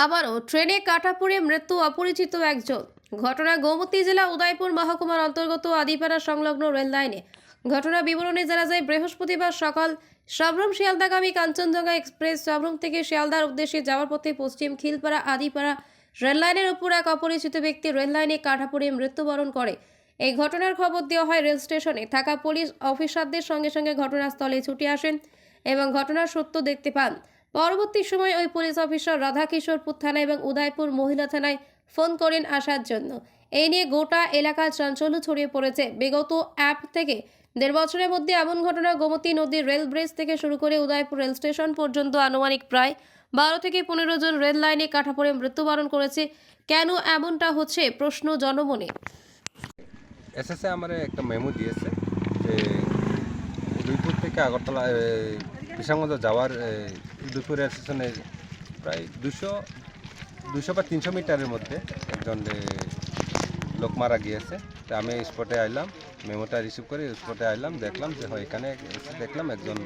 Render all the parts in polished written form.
আবারও ট্রেনে কাটা পড়ে মৃত্যু অপরিচিত একজন। ঘটনা গোমতী জেলা উদয়পুর মহকুমার অন্তর্গত আদিপাড়া সংলগ্ন রেল লাইনে। ঘটনা বিবরণে জানা যায়, বৃহস্পতিবার সকাল সাবরুম শিয়ালদাগামী কাঞ্চনজঙ্ঘা এক্সপ্রেস সাবরুম থেকে শিয়ালদার উদ্দেশ্যে যাওয়ার পথে পশ্চিম খিলপাড়া আদিপাড়া রেল লাইনের উপর এক অপরিচিত ব্যক্তি রেল লাইনে কাটা পড়ে মৃত্যুবরণ করে। এই ঘটনার খবর দেওয়া হয় রেল স্টেশনে থাকা পুলিশ অফিসারদের। সঙ্গে সঙ্গে ঘটনাস্থলে ছুটে আসেন এবং ঘটনার সত্য দেখতে পান। পরবর্তী সময় ওই পুলিশ অফিসার রাধাকিশোরপুর থানা এবং উদয়পুর মহিলা থানায় ফোন করেন আসার জন্য। এই নিয়ে গোটা এলাকায় চাঞ্চল্য ছড়িয়ে পড়েছে। বিগত 1 থেকে 1.5 বছরের মধ্যে এমন ঘটনা গোমতী নদীর রেল ব্রিজ থেকে শুরু করে উদয়পুর রেল স্টেশন পর্যন্ত আনুমানিক প্রায় 12 থেকে 15 জন রেল লাইনে কাটা পড়ে মৃত্যুবরণ করেছে। কেন এমনটা হচ্ছে প্রশ্ন জনমনে। এসএসএ আমার একটা মেমো দিয়েছে যে উদয়পুর থেকে আগরতলা কৃষ্ণগঞ্জ যাওয়ার উদয়পুর রেল স্টেশনে প্রায় 200 বা 300 মিটারের মধ্যে একজন লোক মারা গিয়েছে। তো আমি স্পটে আইলাম, মেমোটা রিসিভ করে স্পটে আইলাম, দেখলাম যে হয় এখানে দেখলাম একজন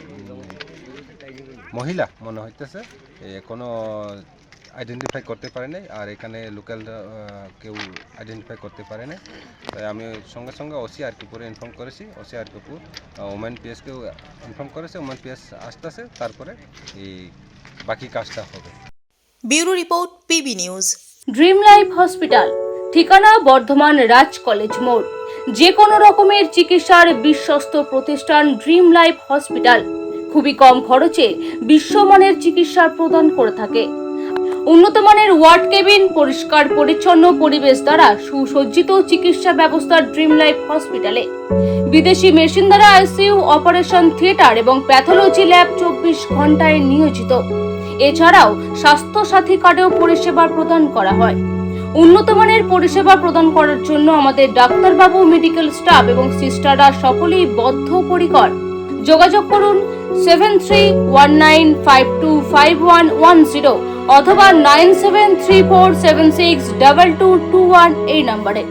মহিলা মনে হইতেছে, কোনো আইডেন্টিফাই করতে পারে নাই, আর এখানে লোকাল কেউ আইডেন্টিফাই করতে পারে নাই। তাই আমি সঙ্গে সঙ্গে ওসি আরকিপুরে ইনফর্ম করেছি। ওসি আরকিপুর ওমেন পিএসকেও ইনফর্ম করেছে। ওমেন পিএস আসতেছে, তারপরে এই বাকি কাজটা হবে। Bureau report, PB news. Dream life hospital, ঠিকানা বর্ধমান রাজ কলেজ মোড়। যে কোনো রকমের চিকিৎসার বিশ্বস্ত প্রতিষ্ঠান ড্রিম লাইফ হসপিটাল খুবই কম খরচে বিশ্বমানের চিকিৎসা প্রদান করে থাকে। উন্নত মানের ওয়ার্ড কেবিন, পরিষ্কার পরিচ্ছন্ন পরিবেশ দ্বারা সুসজ্জিত চিকিৎসা ব্যবস্থা ড্রিম লাইফ হসপিটালে। বিদেশি মেশিন দ্বারা আইসিইউ, অপারেশন থিয়েটার এবং প্যাথোলজি ল্যাব 24 ঘন্টায় নিয়োজিত। এছাড়াও স্বাস্থ্য সাথী কার্ডেও পরিষেবা প্রদান করা হয়। উন্নত মানের পরিষেবা প্রদান করার জন্য আমাদের ডাক্তারবাবু, মেডিকেল স্টাফ এবং সিস্টাররা সকলেই বদ্ধপরিকর। যোগাযোগ করুন 7319525110 অথবা 9734762221 এই নম্বরে।